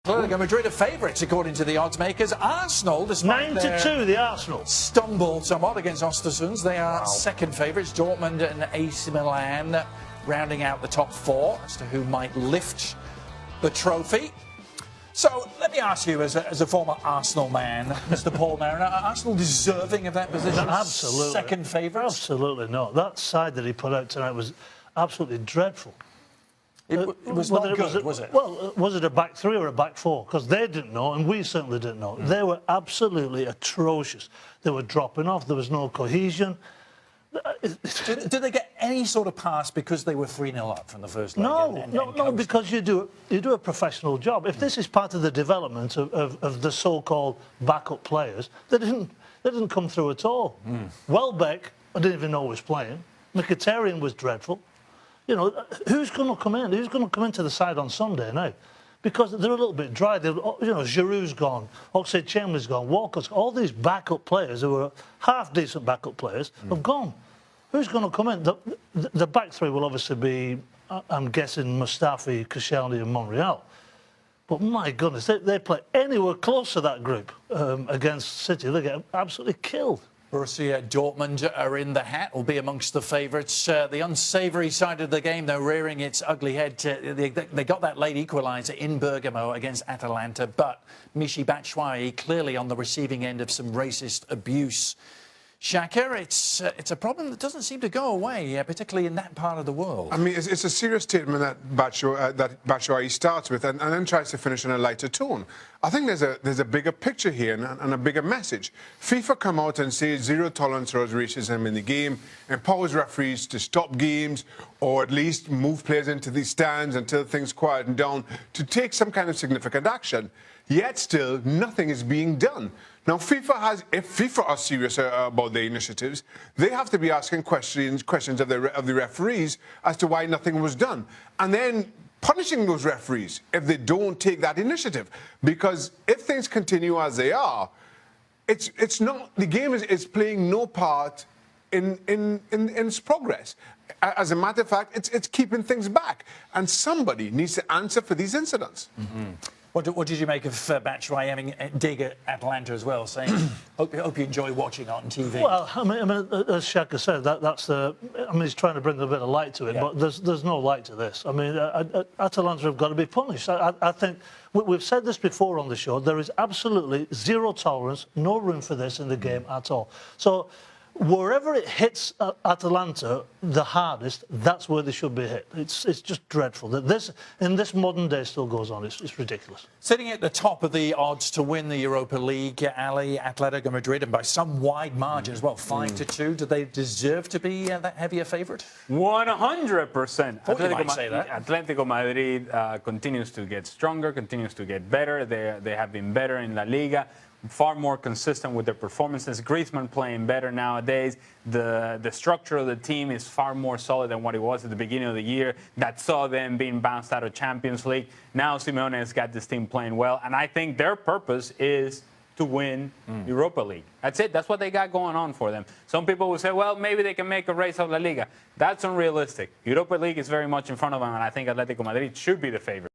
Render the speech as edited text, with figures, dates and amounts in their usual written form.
Atletico Madrid are favourites according to the odds makers. Arsenal, despite 9-2, the Arsenal stumble somewhat against Ostersunds, they are second favourites. Dortmund and AC Milan rounding out the top four as to who might lift the trophy. So let me ask you, as a former Arsenal man, Mr. Paul Mariner, are Arsenal deserving of that position? Absolutely. Second favourites? Absolutely not. That side that he put out tonight was absolutely dreadful. It was not good, was it? Well, was it a back three or a back four? Because they didn't know, and we certainly didn't know. They were absolutely atrocious. They were dropping off. There was no cohesion. Did they get any sort of pass because they were 3-0 up from the first leg? No, because you do a professional job. If this is part of the development of the so-called backup players, they didn't come through at all. Welbeck, I didn't even know was playing. Mkhitaryan was dreadful. You know, who's going to come in? Who's going to come into the side on Sunday now? Because they're a little bit dry. Giroud's gone, Oxlade-Chamberlain's gone, Walker's gone. All these backup players who were half-decent backup players have gone. Who's going to come in? The back three will obviously be, I'm guessing, Mustafi, Koscielny and Monreal. But my goodness, they play anywhere close to that group against City. They get absolutely killed. Borussia Dortmund are in the hat, will be amongst the favourites. The unsavoury side of the game, though, rearing its ugly head. They got that late equaliser in Bergamo against Atalanta, but Michy Batshuayi clearly on the receiving end of some racist abuse. Shaka, it's a problem that doesn't seem to go away, particularly in that part of the world. I mean, it's a serious statement that Batshuayi starts with and then tries to finish in a lighter tone. I think there's a bigger picture here and a bigger message. FIFA come out and say zero tolerance towards racism in the game, empowers referees to stop games or at least move players into the stands until things quieten down to take some kind of significant action. Yet still, nothing is being done. Now, if FIFA are serious about their initiatives, they have to be asking questions of the referees as to why nothing was done. And then punishing those referees if they don't take that initiative. Because if things continue as they are, it's not, the game is playing no part in its progress. As a matter of fact, it's keeping things back. And somebody needs to answer for these incidents. What did you make of Batshuayi having a dig at Atalanta as well, saying, hope you enjoy watching it on TV? Well, I mean, as Shaka said, he's trying to bring a bit of light to it, but there's no light to this. I mean, Atalanta have got to be punished. I think we've said this before on the show. There is absolutely zero tolerance, no room for this in the game at all. So wherever it hits Atalanta the hardest, that's where they should be hit. It's just dreadful that this in this modern day still goes on. It's ridiculous. Sitting at the top of the odds to win the Europa League, Ali, Atletico Madrid, and by some wide margin as well, 5-2. Do they deserve to be that heavier favourite? 100%. Atletico Madrid continues to get stronger, continues to get better. They have been better in La Liga. Far more consistent with their performances. Griezmann playing better nowadays. The structure of the team is far more solid than what it was at the beginning of the year. That saw them being bounced out of Champions League. Now Simeone has got this team playing well, and I think their purpose is to win Europa League. That's it. That's what they got going on for them. Some people will say, well, maybe they can make a race of La Liga. That's unrealistic. Europa League is very much in front of them, and I think Atletico Madrid should be the favorite.